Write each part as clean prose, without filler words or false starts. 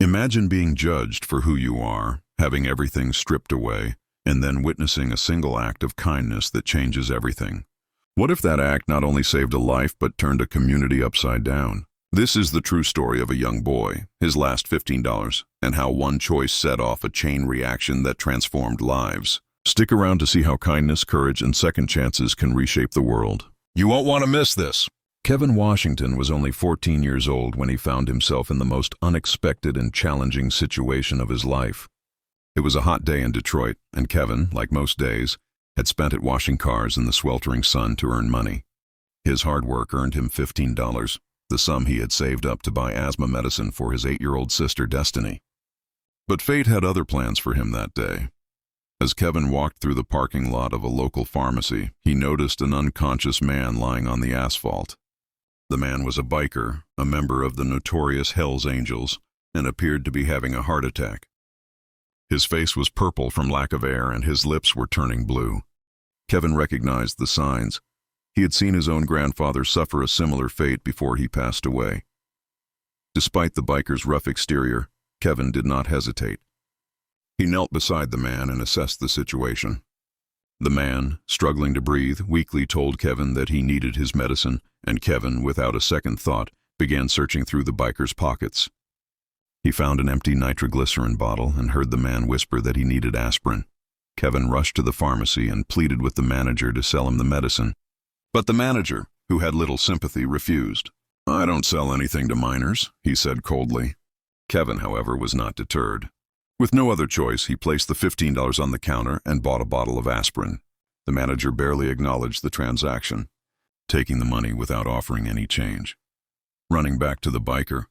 Imagine being judged for who you are, having everything stripped away, and then witnessing a single act of kindness that changes everything. What if that act not only saved a life but turned a community upside down? This is the true story of a young boy, his last $15, and how one choice set off a chain reaction that transformed lives. Stick around to see how kindness, courage, and second chances can reshape the world. You won't want to miss this. Kevin Washington was only 14 years old when he found himself in the most unexpected and challenging situation of his life. It was a hot day in Detroit, and Kevin, like most days, had spent it washing cars in the sweltering sun to earn money. His hard work earned him $15, the sum he had saved up to buy asthma medicine for his 8-year-old sister Destiny. But fate had other plans for him that day. As Kevin walked through the parking lot of a local pharmacy, he noticed an unconscious man lying on the asphalt. The man was a biker, a member of the notorious Hells Angels, and appeared to be having a heart attack. His face was purple from lack of air, and his lips were turning blue. Kevin recognized the signs. He had seen his own grandfather suffer a similar fate before he passed away. Despite the biker's rough exterior, Kevin did not hesitate. He knelt beside the man and assessed the situation. The man, struggling to breathe, weakly told Kevin that he needed his medicine, and Kevin, without a second thought, began searching through the biker's pockets. He found an empty nitroglycerin bottle and heard the man whisper that he needed aspirin. Kevin rushed to the pharmacy and pleaded with the manager to sell him the medicine. But the manager, who had little sympathy, refused. "I don't sell anything to minors," he said coldly. Kevin, however, was not deterred. With no other choice, he placed the $15 on the counter and bought a bottle of aspirin. The manager barely acknowledged the transaction, taking the money without offering any change. Running back to the biker,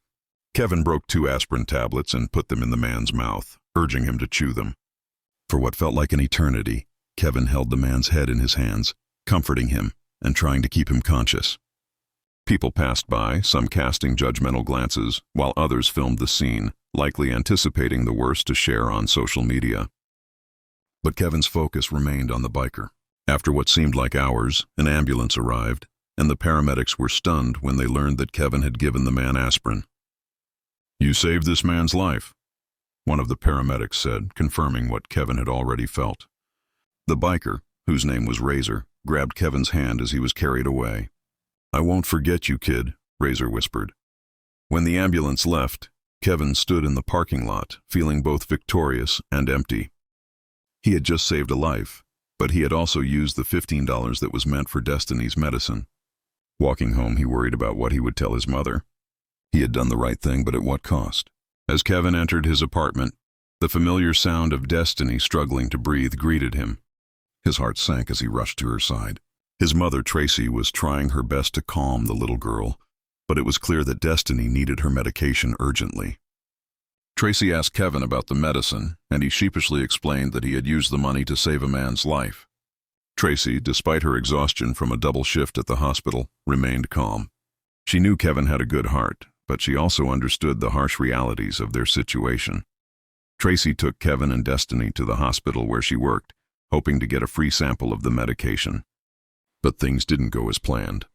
Kevin broke 2 aspirin tablets and put them in the man's mouth, urging him to chew them. For what felt like an eternity, Kevin held the man's head in his hands, comforting him and trying to keep him conscious. People passed by, some casting judgmental glances, while others filmed the scene, likely anticipating the worst to share on social media. But Kevin's focus remained on the biker. After what seemed like hours, an ambulance arrived, and the paramedics were stunned when they learned that Kevin had given the man aspirin. "You saved this man's life," one of the paramedics said, confirming what Kevin had already felt. The biker, whose name was Razor, grabbed Kevin's hand as he was carried away. "I won't forget you, kid," Razor whispered. When the ambulance left, Kevin stood in the parking lot, feeling both victorious and empty. He had just saved a life, but he had also used the $15 that was meant for Destiny's medicine. Walking home, he worried about what he would tell his mother. He had done the right thing, but at what cost? As Kevin entered his apartment, the familiar sound of Destiny struggling to breathe greeted him. His heart sank as he rushed to her side. His mother, Tracy, was trying her best to calm the little girl, but it was clear that Destiny needed her medication urgently. Tracy asked Kevin about the medicine, and he sheepishly explained that he had used the money to save a man's life. Tracy, despite her exhaustion from a double shift at the hospital, remained calm. She knew Kevin had a good heart, but she also understood the harsh realities of their situation. Tracy took Kevin and Destiny to the hospital where she worked, hoping to get a free sample of the medication. But things didn't go as planned.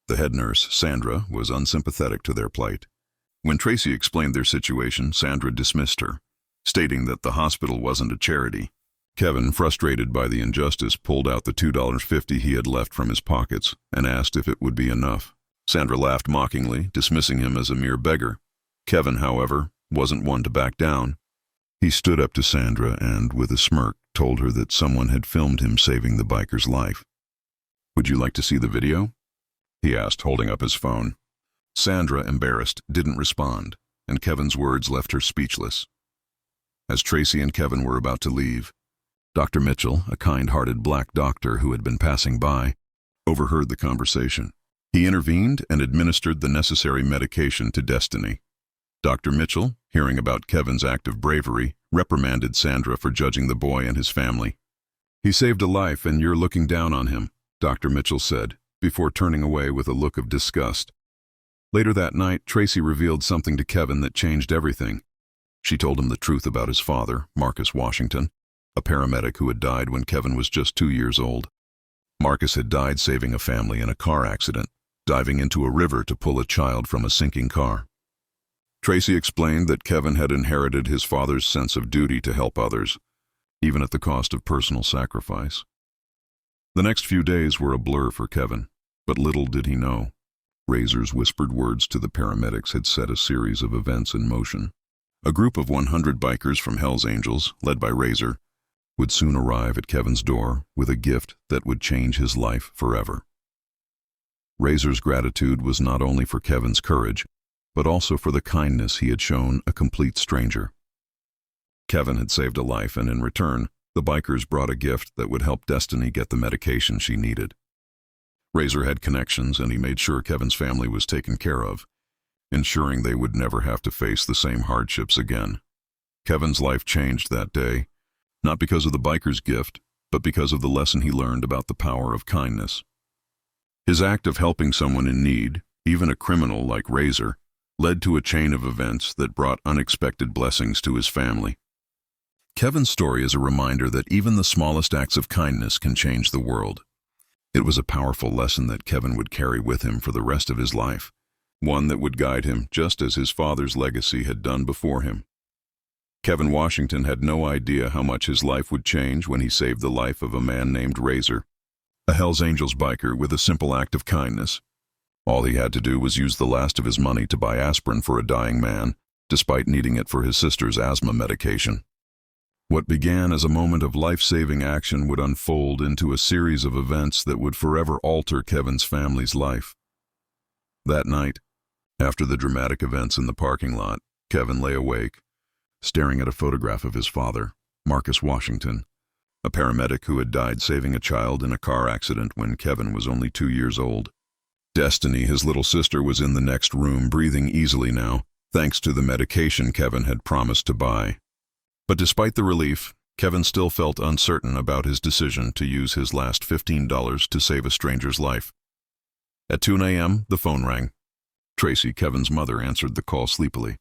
The head nurse, Sandra, was unsympathetic to their plight. When Tracy explained their situation, Sandra dismissed her, stating that the hospital wasn't a charity. Kevin, frustrated by the injustice, pulled out the $2.50 he had left from his pockets and asked if it would be enough. Sandra laughed mockingly, dismissing him as a mere beggar. Kevin, however, wasn't one to back down. He stood up to Sandra and, with a smirk, told her that someone had filmed him saving the biker's life. "Would you like to see the video?" he asked, holding up his phone. Sandra, embarrassed, didn't respond, and Kevin's words left her speechless. As Tracy and Kevin were about to leave, Dr. Mitchell, a kind-hearted black doctor who had been passing by, overheard the conversation. He intervened and administered the necessary medication to Destiny. Dr. Mitchell, hearing about Kevin's act of bravery, reprimanded Sandra for judging the boy and his family. "He saved a life and you're looking down on him," Dr. Mitchell said, before turning away with a look of disgust. Later that night, Tracy revealed something to Kevin that changed everything. She told him the truth about his father, Marcus Washington, a paramedic who had died when Kevin was just 2 years old. Marcus had died saving a family in a car accident, diving into a river to pull a child from a sinking car. Tracy explained that Kevin had inherited his father's sense of duty to help others, even at the cost of personal sacrifice. The next few days were a blur for Kevin, but little did he know. Razor's whispered words to the paramedics had set a series of events in motion. A group of 100 bikers from Hell's Angels, led by Razor, would soon arrive at Kevin's door with a gift that would change his life forever. Razor's gratitude was not only for Kevin's courage, but also for the kindness he had shown a complete stranger. Kevin had saved a life, and in return, the bikers brought a gift that would help Destiny get the medication she needed. Razor had connections, and he made sure Kevin's family was taken care of, ensuring they would never have to face the same hardships again. Kevin's life changed that day, not because of the biker's gift, but because of the lesson he learned about the power of kindness. His act of helping someone in need, even a criminal like Razor, led to a chain of events that brought unexpected blessings to his family. Kevin's story is a reminder that even the smallest acts of kindness can change the world. It was a powerful lesson that Kevin would carry with him for the rest of his life, one that would guide him just as his father's legacy had done before him. Kevin Washington had no idea how much his life would change when he saved the life of a man named Razor, a Hell's Angels biker with a simple act of kindness. All he had to do was use the last of his money to buy aspirin for a dying man, despite needing it for his sister's asthma medication. What began as a moment of life-saving action would unfold into a series of events that would forever alter Kevin's family's life. That night, after the dramatic events in the parking lot, Kevin lay awake, staring at a photograph of his father, Marcus Washington, a paramedic who had died saving a child in a car accident when Kevin was only 2 years old. Destiny, his little sister, was in the next room, breathing easily now, thanks to the medication Kevin had promised to buy. But despite the relief, Kevin still felt uncertain about his decision to use his last $15 to save a stranger's life. At 2 a.m., the phone rang. Tracy, Kevin's mother, answered the call sleepily.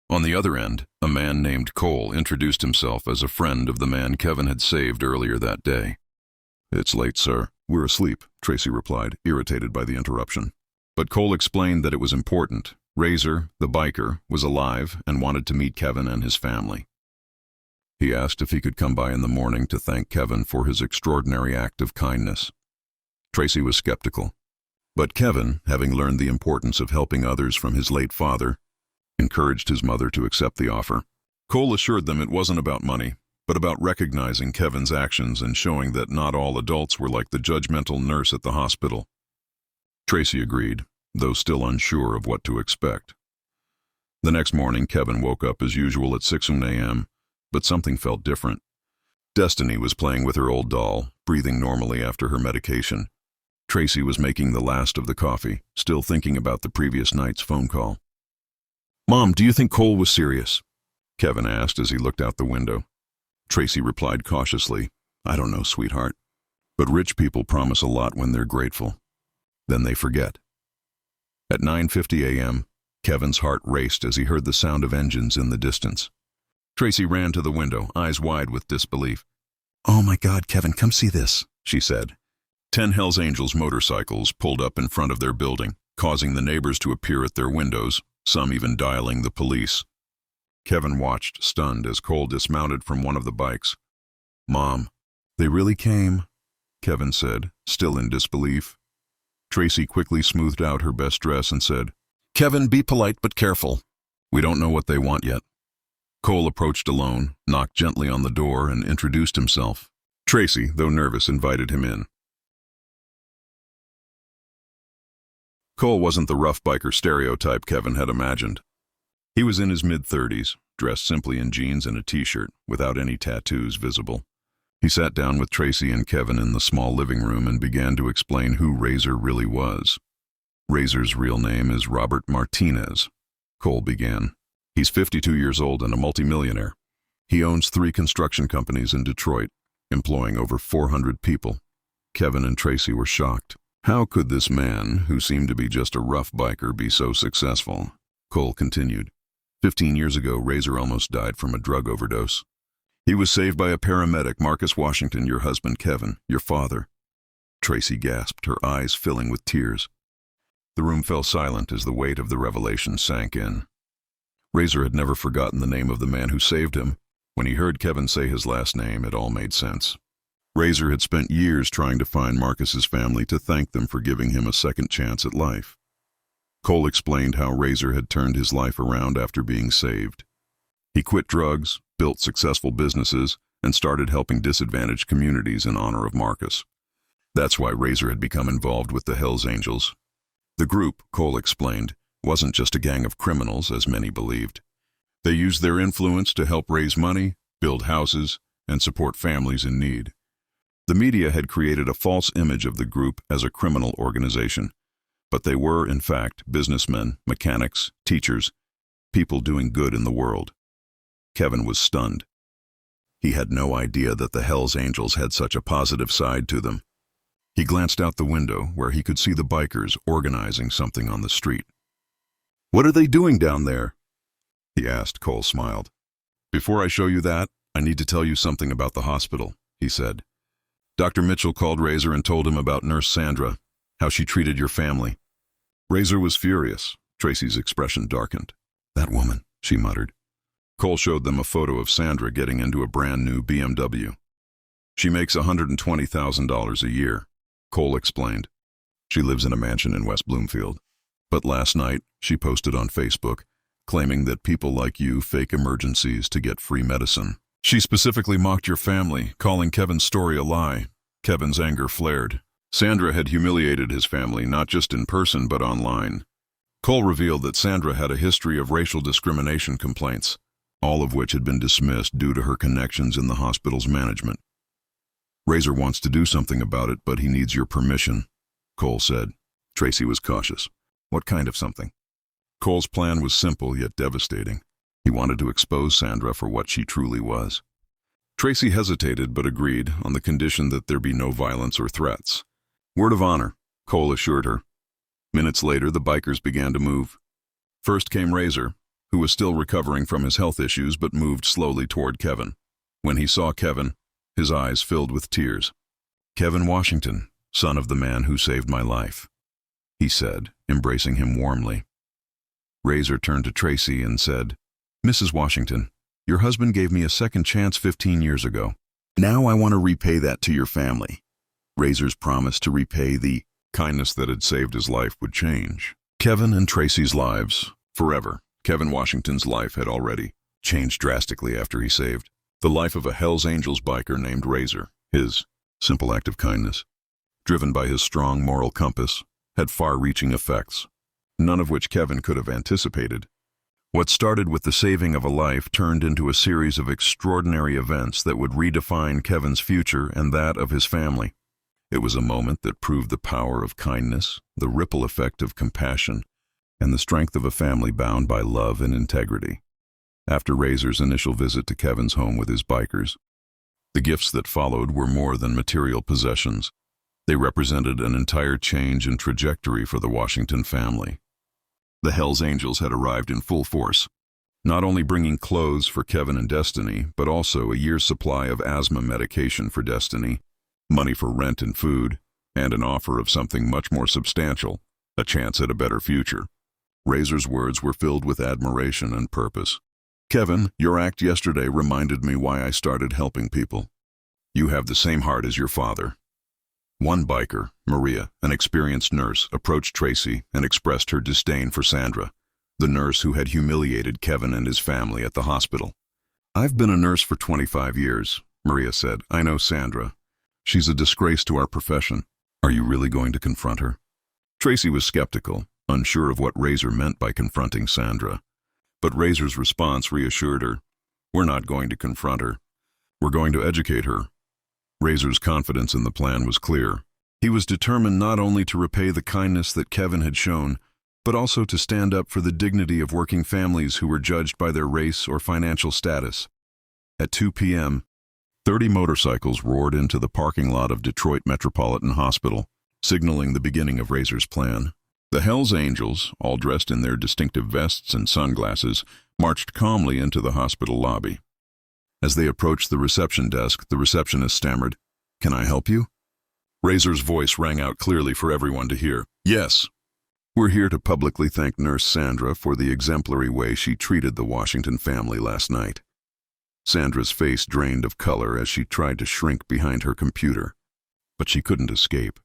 On the other end, a man named Cole introduced himself as a friend of the man Kevin had saved earlier that day. "It's late, sir. We're asleep," Tracy replied, irritated by the interruption. But Cole explained that it was important. Razor, the biker, was alive and wanted to meet Kevin and his family. He asked if he could come by in the morning to thank Kevin for his extraordinary act of kindness. Tracy was skeptical. But Kevin, having learned the importance of helping others from his late father, encouraged his mother to accept the offer. Cole assured them it wasn't about money, but about recognizing Kevin's actions and showing that not all adults were like the judgmental nurse at the hospital. Tracy agreed, though still unsure of what to expect. The next morning, Kevin woke up as usual at 6 a.m., but something felt different. Destiny was playing with her old doll, breathing normally after her medication. Tracy was making the last of the coffee, still thinking about the previous night's phone call. "Mom, do you think Cole was serious?" Kevin asked as he looked out the window. Tracy replied cautiously, "I don't know, sweetheart. But rich people promise a lot when they're grateful. Then they forget." At 9:50 a.m., Kevin's heart raced as he heard the sound of engines in the distance. Tracy ran to the window, eyes wide with disbelief. "Oh my God, Kevin, come see this," she said. 10 Hell's Angels motorcycles pulled up in front of their building, causing the neighbors to appear at their windows, some even dialing the police. Kevin watched, stunned, as Cole dismounted from one of the bikes. "Mom, they really came," Kevin said, still in disbelief. Tracy quickly smoothed out her best dress and said, "Kevin, be polite but careful. We don't know what they want yet." Cole approached alone, knocked gently on the door, and introduced himself. Tracy, though nervous, invited him in. Cole wasn't the rough biker stereotype Kevin had imagined. He was in his mid-30s, dressed simply in jeans and a t-shirt, without any tattoos visible. He sat down with Tracy and Kevin in the small living room and began to explain who Razor really was. "Razor's real name is Robert Martinez," Cole began. "He's 52 years old and a multimillionaire. He owns 3 construction companies in Detroit, employing over 400 people." Kevin and Tracy were shocked. How could this man, who seemed to be just a rough biker, be so successful? Cole continued. 15 years ago, Razor almost died from a drug overdose. He was saved by a paramedic, Marcus Washington, your husband, Kevin, your father. Tracy gasped, her eyes filling with tears. The room fell silent as the weight of the revelation sank in. Razor had never forgotten the name of the man who saved him. When he heard Kevin say his last name, it all made sense. Razor had spent years trying to find Marcus's family to thank them for giving him a second chance at life. Cole explained how Razor had turned his life around after being saved. He quit drugs, built successful businesses, and started helping disadvantaged communities in honor of Marcus. That's why Razor had become involved with the Hells Angels. The group, Cole explained, wasn't just a gang of criminals, as many believed. They used their influence to help raise money, build houses, and support families in need. The media had created a false image of the group as a criminal organization, but they were, in fact, businessmen, mechanics, teachers, people doing good in the world. Kevin was stunned. He had no idea that the Hells Angels had such a positive side to them. He glanced out the window where he could see the bikers organizing something on the street. "What are they doing down there?" he asked. Cole smiled. "Before I show you that, I need to tell you something about the hospital," he said. "Dr. Mitchell called Razor and told him about Nurse Sandra, how she treated your family." Razor was furious. Tracy's expression darkened. "That woman," she muttered. Cole showed them a photo of Sandra getting into a brand new BMW. "She makes $120,000 a year," Cole explained. "She lives in a mansion in West Bloomfield. But last night, she posted on Facebook, claiming that people like you fake emergencies to get free medicine. She specifically mocked your family, calling Kevin's story a lie." Kevin's anger flared. Sandra had humiliated his family, not just in person but online. Cole revealed that Sandra had a history of racial discrimination complaints, all of which had been dismissed due to her connections in the hospital's management. "Razor wants to do something about it, but he needs your permission," Cole said. Tracy was cautious. "What kind of something?" Cole's plan was simple yet devastating. He wanted to expose Sandra for what she truly was. Tracy hesitated but agreed on the condition that there be no violence or threats. "Word of honor," Cole assured her. Minutes later, the bikers began to move. First came Razor, who was still recovering from his health issues but moved slowly toward Kevin. When he saw Kevin, his eyes filled with tears. "Kevin Washington, son of the man who saved my life," he said, embracing him warmly. Razor turned to Tracy and said, "Mrs. Washington, your husband gave me a second chance 15 years ago. Now I want to repay that to your family." Razor's promise to repay the kindness that had saved his life would change Kevin and Tracy's lives forever. Kevin Washington's life had already changed drastically after he saved the life of a Hells Angels biker named Razor. His simple act of kindness, driven by his strong moral compass, had far-reaching effects, none of which Kevin could have anticipated. What started with the saving of a life turned into a series of extraordinary events that would redefine Kevin's future and that of his family. It was a moment that proved the power of kindness, the ripple effect of compassion, and the strength of a family bound by love and integrity. After Razor's initial visit to Kevin's home with his bikers, the gifts that followed were more than material possessions. They represented an entire change in trajectory for the Washington family. The Hells Angels had arrived in full force, not only bringing clothes for Kevin and Destiny, but also a year's supply of asthma medication for Destiny, money for rent and food, and an offer of something much more substantial, a chance at a better future. Razor's words were filled with admiration and purpose. "Kevin, your act yesterday reminded me why I started helping people. You have the same heart as your father." One biker, Maria, an experienced nurse, approached Tracy and expressed her disdain for Sandra, the nurse who had humiliated Kevin and his family at the hospital. "I've been a nurse for 25 years, Maria said. "I know Sandra. She's a disgrace to our profession. Are you really going to confront her?" Tracy was skeptical, unsure of what Razor meant by confronting Sandra. But Razor's response reassured her. "We're not going to confront her. We're going to educate her." Razor's confidence in the plan was clear. He was determined not only to repay the kindness that Kevin had shown, but also to stand up for the dignity of working families who were judged by their race or financial status. At 2 p.m., 30 motorcycles roared into the parking lot of Detroit Metropolitan Hospital, signaling the beginning of Razor's plan. The Hells Angels, all dressed in their distinctive vests and sunglasses, marched calmly into the hospital lobby. As they approached the reception desk, the receptionist stammered, "Can I help you?" Razor's voice rang out clearly for everyone to hear. "Yes." We're here to publicly thank Nurse Sandra for the exemplary way she treated the Washington family last night. Sandra's face drained of color as she tried to shrink behind her computer, but she couldn't escape.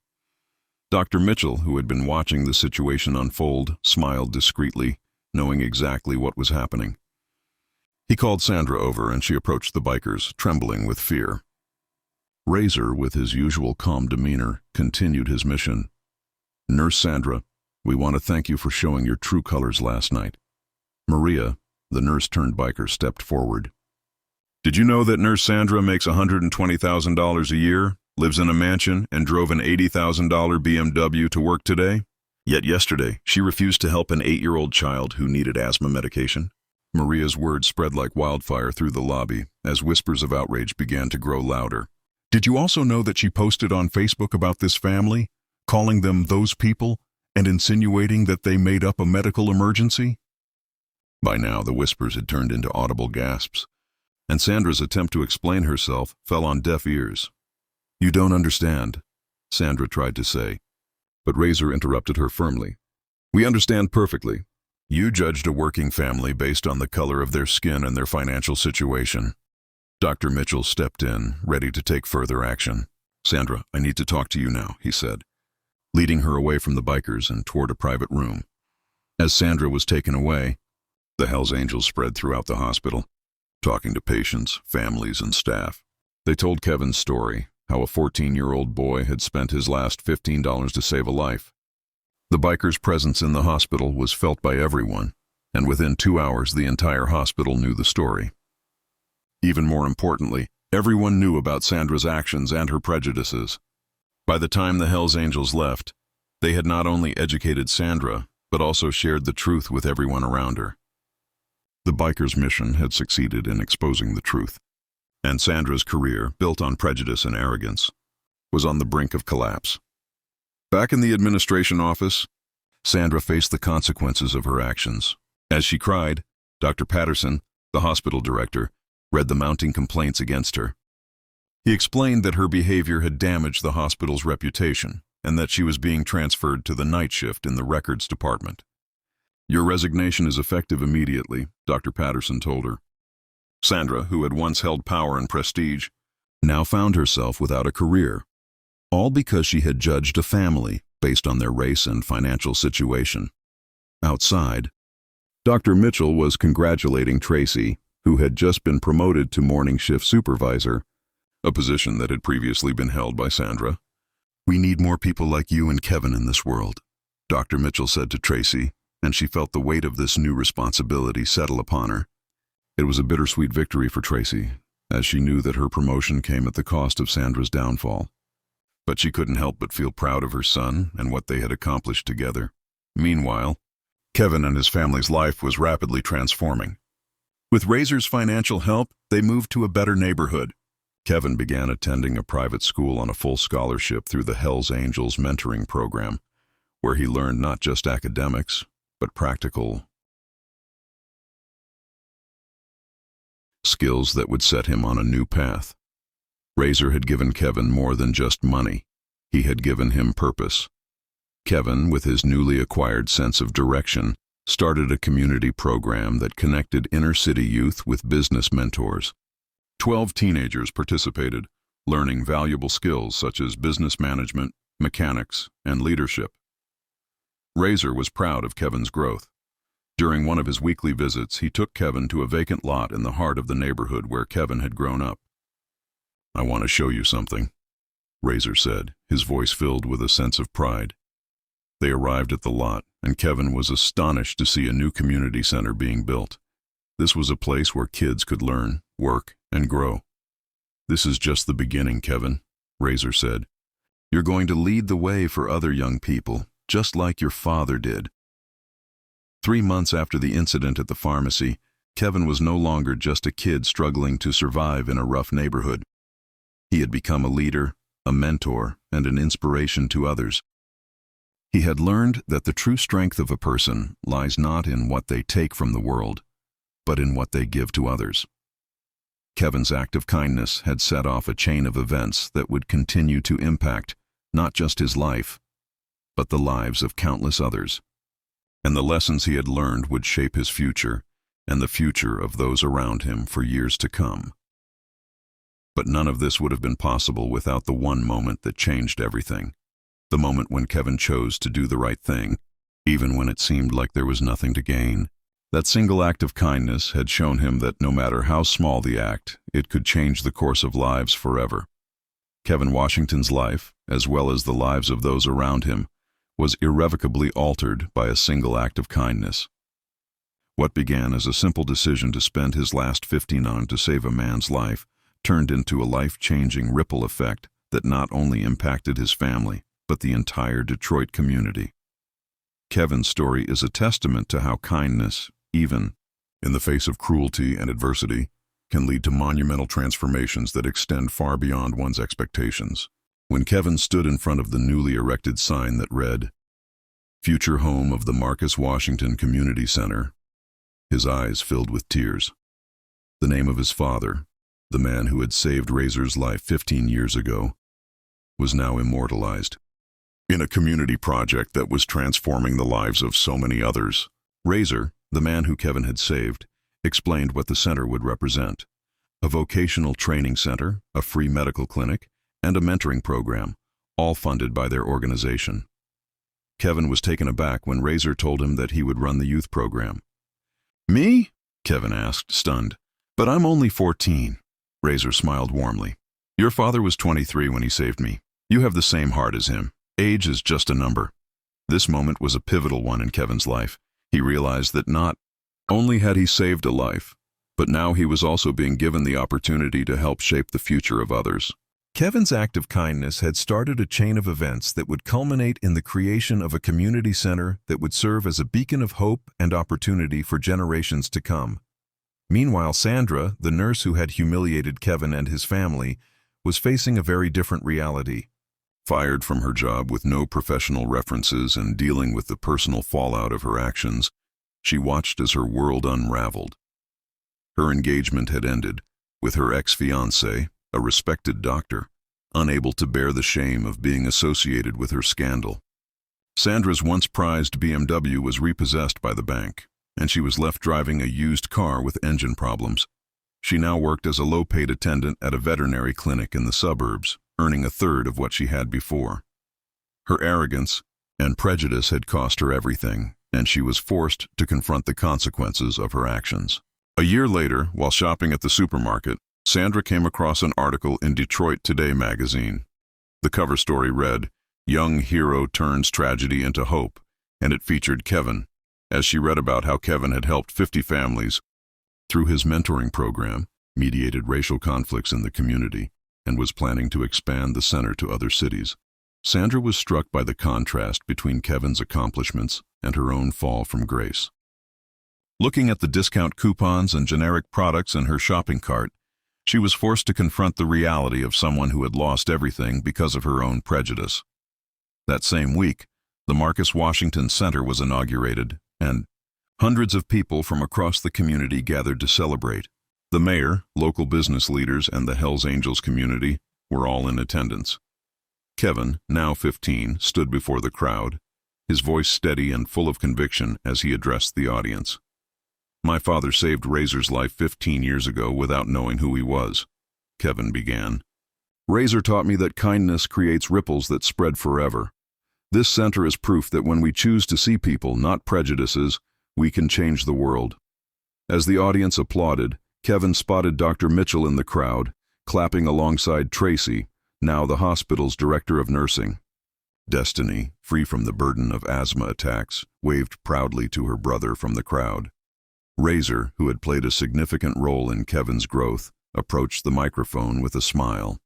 Dr. Mitchell, who had been watching the situation unfold, smiled discreetly, knowing exactly what was happening. He called Sandra over and she approached the bikers, trembling with fear. Razor, with his usual calm demeanor, continued his mission. Nurse Sandra, we want to thank you for showing your true colors last night. Maria, the nurse-turned-biker, stepped forward. Did you know that Nurse Sandra makes $120,000 a year, lives in a mansion, and drove an $80,000 BMW to work today? Yet yesterday, she refused to help an 8-year-old child who needed asthma medication. Maria's words spread like wildfire through the lobby as whispers of outrage began to grow louder. Did you also know that she posted on Facebook about this family, calling them those people, and insinuating that they made up a medical emergency? By now, the whispers had turned into audible gasps, and Sandra's attempt to explain herself fell on deaf ears. You don't understand, Sandra tried to say, but Razor interrupted her firmly. We understand perfectly. You judged a working family based on the color of their skin and their financial situation. Dr. Mitchell stepped in, ready to take further action. Sandra, I need to talk to you now, he said, leading her away from the bikers and toward a private room. As Sandra was taken away, the Hells Angels spread throughout the hospital, talking to patients, families, and staff. They told Kevin's story, how a 14-year-old boy had spent his last $15 to save a life. The biker's presence in the hospital was felt by everyone, and within 2 hours the entire hospital knew the story. Even more importantly, everyone knew about Sandra's actions and her prejudices. By the time the Hells Angels left, they had not only educated Sandra, but also shared the truth with everyone around her. The biker's mission had succeeded in exposing the truth, and Sandra's career, built on prejudice and arrogance, was on the brink of collapse. Back in the administration office, Sandra faced the consequences of her actions. As she cried, Dr. Patterson, the hospital director, read the mounting complaints against her. He explained that her behavior had damaged the hospital's reputation and that she was being transferred to the night shift in the records department. Your resignation is effective immediately, Dr. Patterson told her. Sandra, who had once held power and prestige, now found herself without a career, all because she had judged a family based on their race and financial situation. Outside, Dr. Mitchell was congratulating Tracy, who had just been promoted to morning shift supervisor, a position that had previously been held by Sandra. We need more people like you and Kevin in this world, Dr. Mitchell said to Tracy, and she felt the weight of this new responsibility settle upon her. It was a bittersweet victory for Tracy, as she knew that her promotion came at the cost of Sandra's downfall. But she couldn't help but feel proud of her son and what they had accomplished together. Meanwhile, Kevin and his family's life was rapidly transforming. With Razor's financial help, they moved to a better neighborhood. Kevin began attending a private school on a full scholarship through the Hells Angels mentoring program, where he learned not just academics, but practical skills that would set him on a new path. Razor had given Kevin more than just money. He had given him purpose. Kevin, with his newly acquired sense of direction, started a community program that connected inner-city youth with business mentors. 12 teenagers participated, learning valuable skills such as business management, mechanics, and leadership. Razor was proud of Kevin's growth. During one of his weekly visits, he took Kevin to a vacant lot in the heart of the neighborhood where Kevin had grown up. I want to show you something, Razor said, his voice filled with a sense of pride. They arrived at the lot, and Kevin was astonished to see a new community center being built. This was a place where kids could learn, work, and grow. This is just the beginning, Kevin, Razor said. You're going to lead the way for other young people, just like your father did. 3 months after the incident at the pharmacy, Kevin was no longer just a kid struggling to survive in a rough neighborhood. He had become a leader, a mentor, and an inspiration to others. He had learned that the true strength of a person lies not in what they take from the world, but in what they give to others. Kevin's act of kindness had set off a chain of events that would continue to impact not just his life, but the lives of countless others. and the lessons he had learned would shape his future and the future of those around him for years to come. But none of this would have been possible without the one moment that changed everything. The moment when Kevin chose to do the right thing, even when it seemed like there was nothing to gain. That single act of kindness had shown him that no matter how small the act, it could change the course of lives forever. Kevin Washington's life, as well as the lives of those around him, was irrevocably altered by a single act of kindness. What began as a simple decision to spend his last 15 on to save a man's life turned into a life-changing ripple effect that not only impacted his family, but the entire Detroit community. Kevin's story is a testament to how kindness, even in the face of cruelty and adversity, can lead to monumental transformations that extend far beyond one's expectations. When Kevin stood in front of the newly erected sign that read, "Future Home of the Marcus Washington Community Center," his eyes filled with tears. The name of his father, the man who had saved Razor's life 15 years ago, was now immortalized. In a community project that was transforming the lives of so many others, Razor, the man who Kevin had saved, explained what the center would represent: a vocational training center, a free medical clinic, and a mentoring program, all funded by their organization. Kevin was taken aback when Razor told him that he would run the youth program. "Me?" Kevin asked, stunned. "But I'm only 14. Razor smiled warmly. "Your father was 23 when he saved me. You have the same heart as him. Age is just a number." This moment was a pivotal one in Kevin's life. He realized that not only had he saved a life, but now he was also being given the opportunity to help shape the future of others. Kevin's act of kindness had started a chain of events that would culminate in the creation of a community center that would serve as a beacon of hope and opportunity for generations to come. Meanwhile, Sandra, the nurse who had humiliated Kevin and his family, was facing a very different reality. Fired from her job with no professional references and dealing with the personal fallout of her actions, she watched as her world unraveled. Her engagement had ended, with her ex-fiancé, a respected doctor, unable to bear the shame of being associated with her scandal. Sandra's once prized BMW was repossessed by the bank, and she was left driving a used car with engine problems. She now worked as a low-paid attendant at a veterinary clinic in the suburbs, earning a third of what she had before. Her arrogance and prejudice had cost her everything, and she was forced to confront the consequences of her actions. A year later, while shopping at the supermarket, Sandra came across an article in Detroit Today magazine. The cover story read, "Young Hero Turns Tragedy into Hope," and it featured Kevin, as she read about how Kevin had helped 50 families through his mentoring program, mediated racial conflicts in the community, and was planning to expand the center to other cities. Sandra was struck by the contrast between Kevin's accomplishments and her own fall from grace. Looking at the discount coupons and generic products in her shopping cart, she was forced to confront the reality of someone who had lost everything because of her own prejudice. That same week, the Marcus Washington Center was inaugurated, and hundreds of people from across the community gathered to celebrate. The mayor, local business leaders, and the Hells Angels community were all in attendance. Kevin, now 15, stood before the crowd, his voice steady and full of conviction as he addressed the audience. "My father saved Razor's life 15 years ago without knowing who he was," Kevin began. "Razor taught me that kindness creates ripples that spread forever. This center is proof that when we choose to see people, not prejudices, we can change the world." As the audience applauded, Kevin spotted Dr. Mitchell in the crowd, clapping alongside Tracy, now the hospital's director of nursing. Destiny, free from the burden of asthma attacks, waved proudly to her brother from the crowd. Razor, who had played a significant role in Kevin's growth, approached the microphone with a smile.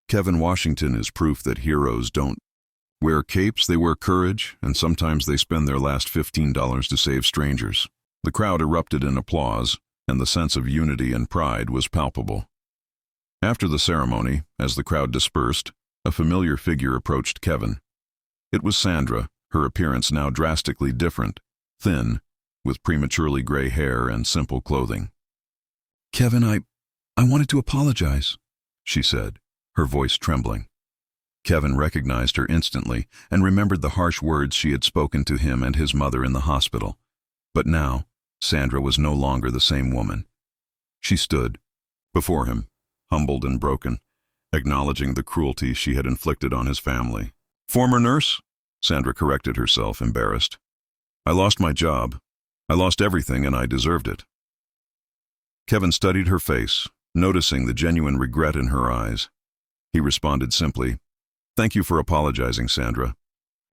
"Kevin Washington is proof that heroes don't wear capes, they wear courage, and sometimes they spend their last $15 to save strangers." The crowd erupted in applause, and the sense of unity and pride was palpable. After the ceremony, as the crowd dispersed, a familiar figure approached Kevin. It was Sandra, her appearance now drastically different, thin, with prematurely gray hair and simple clothing. "Kevin, I wanted to apologize," she said, her voice trembling. Kevin recognized her instantly and remembered the harsh words she had spoken to him and his mother in the hospital. But now, Sandra was no longer the same woman. She stood before him, humbled and broken, acknowledging the cruelty she had inflicted on his family. "Former nurse?" Sandra corrected herself, embarrassed. "I lost my job. I lost everything and I deserved it." Kevin studied her face, noticing the genuine regret in her eyes. He responded simply, "Thank you for apologizing, Sandra."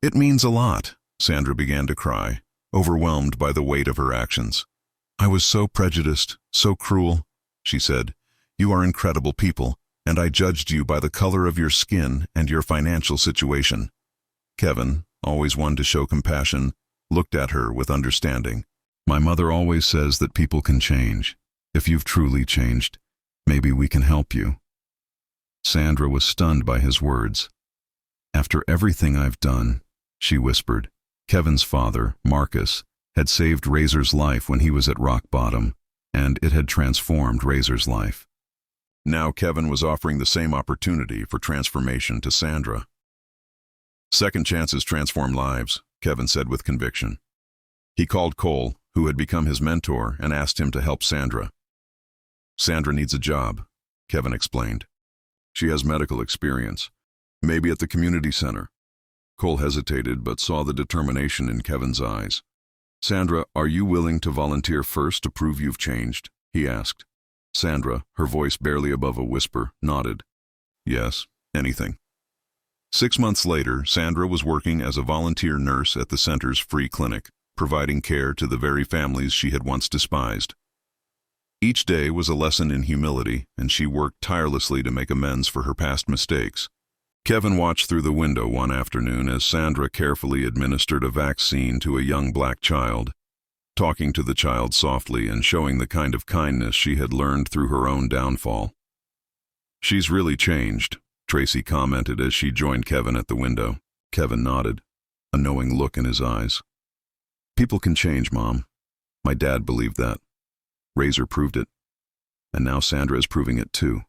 "It means a lot." Sandra began to cry, overwhelmed by the weight of her actions. "I was so prejudiced, so cruel," she said. "You are incredible people, and I judged you by the color of your skin and your financial situation." Kevin, always one to show compassion, looked at her with understanding. "My mother always says that people can change. If you've truly changed, maybe we can help you." Sandra was stunned by his words. "After everything I've done," she whispered. Kevin's father, Marcus, had saved Razor's life when he was at rock bottom, and it had transformed Razor's life. Now Kevin was offering the same opportunity for transformation to Sandra. "Second chances transform lives," Kevin said with conviction. He called Cole, who had become his mentor, and asked him to help Sandra. "Sandra needs a job," Kevin explained. "She has medical experience, maybe at the community center." Cole hesitated but saw the determination in Kevin's eyes. "Sandra, are you willing to volunteer first to prove you've changed?" he asked. Sandra, her voice barely above a whisper, nodded. "Yes, anything." 6 months later, Sandra was working as a volunteer nurse at the center's free clinic, providing care to the very families she had once despised. Each day was a lesson in humility, and she worked tirelessly to make amends for her past mistakes. Kevin watched through the window one afternoon as Sandra carefully administered a vaccine to a young black child, talking to the child softly and showing the kind of kindness she had learned through her own downfall. "She's really changed," Tracy commented as she joined Kevin at the window. Kevin nodded, a knowing look in his eyes. "People can change, Mom. My dad believed that. Razor proved it. And now Sandra is proving it too."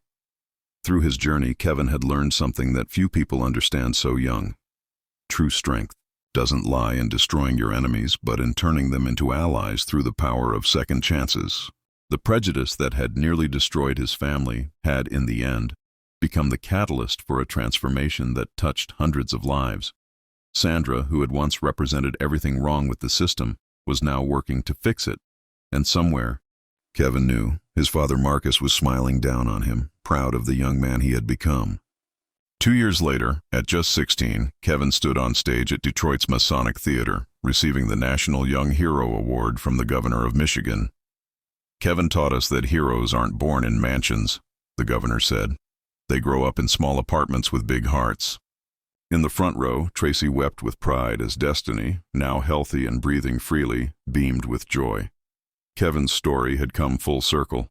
Through his journey, Kevin had learned something that few people understand so young. True strength doesn't lie in destroying your enemies, but in turning them into allies through the power of second chances. The prejudice that had nearly destroyed his family had, in the end, become the catalyst for a transformation that touched hundreds of lives. Sandra, who had once represented everything wrong with the system, was now working to fix it. And somewhere, Kevin knew, his father Marcus was smiling down on him, proud of the young man he had become. 2 years later, at just 16, Kevin stood on stage at Detroit's Masonic Theater, receiving the National Young Hero Award from the governor of Michigan. "Kevin taught us that heroes aren't born in mansions," the governor said. "They grow up in small apartments with big hearts." In the front row, Tracy wept with pride as Destiny, now healthy and breathing freely, beamed with joy. Kevin's story had come full circle.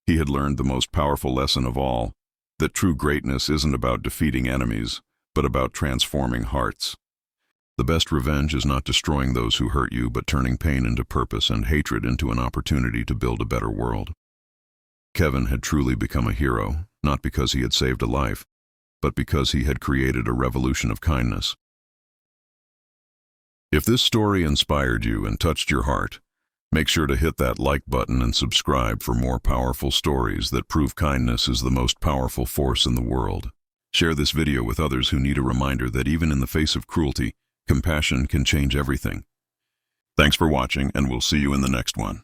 He had learned the most powerful lesson of all, that true greatness isn't about defeating enemies, but about transforming hearts. The best revenge is not destroying those who hurt you, but turning pain into purpose and hatred into an opportunity to build a better world. Kevin had truly become a hero, not because he had saved a life, but because he had created a revolution of kindness. If this story inspired you and touched your heart, make sure to hit that like button and subscribe for more powerful stories that prove kindness is the most powerful force in the world. Share this video with others who need a reminder that even in the face of cruelty, compassion can change everything. Thanks for watching, and we'll see you in the next one.